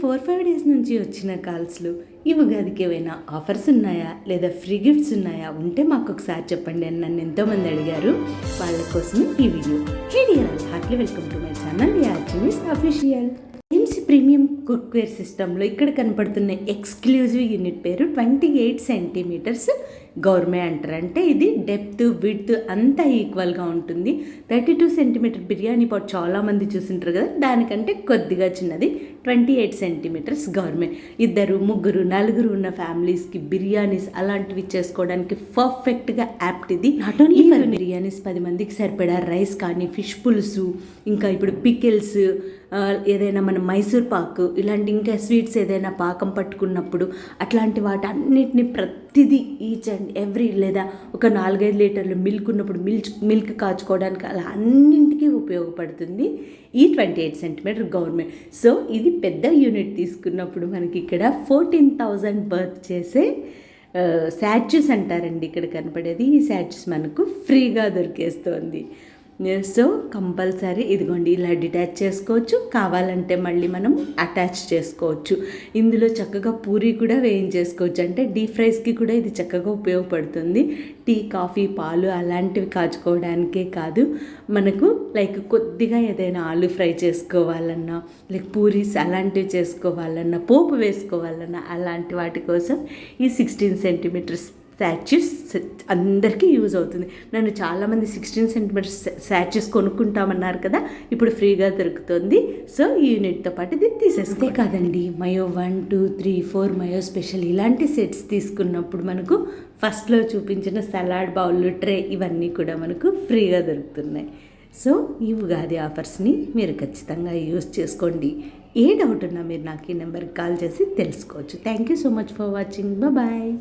4-5 days నుంచి వచ్చిన కాల్స్లో ఈ ఉగాదికి ఏమైనా ఆఫర్స్ ఉన్నాయా లేదా ఫ్రీ గిఫ్ట్స్ ఉన్నాయా ఉంటే మాకు ఒకసారి చెప్పండి అని నన్ను ఎంతోమంది అడిగారు. వాళ్ళ కోసం ఈ video. Hey dear, heartly welcome to my channel Yachini's official. AMC premium cookware సిస్టంలో ఇక్కడ కనపడుతున్న ఎక్స్క్లూజివ్ యూనిట్ పేరు 28 సెంటీమీటర్స్ గౌర్మే అంటారు. అంటే ఇది డెప్త్ విడ్త్ అంతా ఈక్వల్గా ఉంటుంది. 32 సెంటీమీటర్ బిర్యానీ పాట్ చాలామంది చూసింటారు కదా, దానికంటే కొద్దిగా చిన్నది 28 సెంటీమీటర్స్ గౌర్మే. 2, 3, 4 ఉన్న ఫ్యామిలీస్కి బిర్యానీస్ అలాంటివి చేసుకోవడానికి పర్ఫెక్ట్గా యాప్ట్ ఇది. నాట్ ఓన్లీ ఫర్ బిర్యానీస్, 10 మందికి సరిపడా రైస్ కానీ, ఫిష్ పులుసు, ఇంకా ఇప్పుడు పికిల్స్, ఏదైనా మన మైసూర్ పాకు ఇలాంటి ఇంకా స్వీట్స్ ఏదైనా పాకం పట్టుకున్నప్పుడు అట్లాంటి వాటి అన్నిటిని ప్రతిదీ ఈచ్ అండ్ ఎవ్రీ, లేదా ఒక 4-5 లీటర్లు మిల్క్ ఉన్నప్పుడు మిల్క్ కాచుకోవడానికి అలా అన్నింటికీ ఉపయోగపడుతుంది ఈ 28 సెంటీమీటర్ గవర్నమెంట్. సో ఇది పెద్ద యూనిట్ తీసుకున్నప్పుడు మనకి ఇక్కడ 14,000 బర్త్ చేసే శాచ్యూస్ అంటారండి ఇక్కడ కనపడేది. ఈ శాచ్యూస్ మనకు ఫ్రీగా దొరికేస్తుంది. సో కంపల్సరీ ఇదిగోండి ఇలా డిటాచ్ చేసుకోవచ్చు, కావాలంటే మళ్ళీ మనం అటాచ్ చేసుకోవచ్చు. ఇందులో చక్కగా పూరి కూడా వేయించేసుకోవచ్చు. అంటే డీప్ ఫ్రైస్కి కూడా ఇది చక్కగా ఉపయోగపడుతుంది. టీ, కాఫీ, పాలు అలాంటివి కాచుకోవడానికే కాదు, మనకు లైక్ కొద్దిగా ఏదైనా ఆలు ఫ్రై చేసుకోవాలన్నా, లైక్ పూరీస్ అలాంటివి చేసుకోవాలన్నా, పోపు వేసుకోవాలన్నా అలాంటి వాటి కోసం ఈ 16 సెంటీమీటర్స్ శాచ్యూస్ అందరికీ యూజ్ అవుతుంది. నన్ను చాలామంది 16 సెంటీమీటర్స్ శాచ్యూస్ కొనుక్కుంటామన్నారు కదా, ఇప్పుడు ఫ్రీగా దొరుకుతుంది. సో ఈ యూనిట్తో పాటు ఇది తీసేసుకుంటే కాదండి, మయో 1, 2, 3, 4 మయో స్పెషల్ ఇలాంటి సెట్స్ తీసుకున్నప్పుడు మనకు ఫస్ట్లో చూపించిన సలాడ్ బౌల్, ట్రే ఇవన్నీ కూడా మనకు ఫ్రీగా దొరుకుతున్నాయి. సో ఈ ఉగాది ఆఫర్స్ని మీరు ఖచ్చితంగా యూజ్ చేసుకోండి. ఏ డౌట్ ఉన్నా మీరు నాకు ఈ నెంబర్కి కాల్ చేసి తెలుసుకోవచ్చు. Thank you so much for watching. Bye.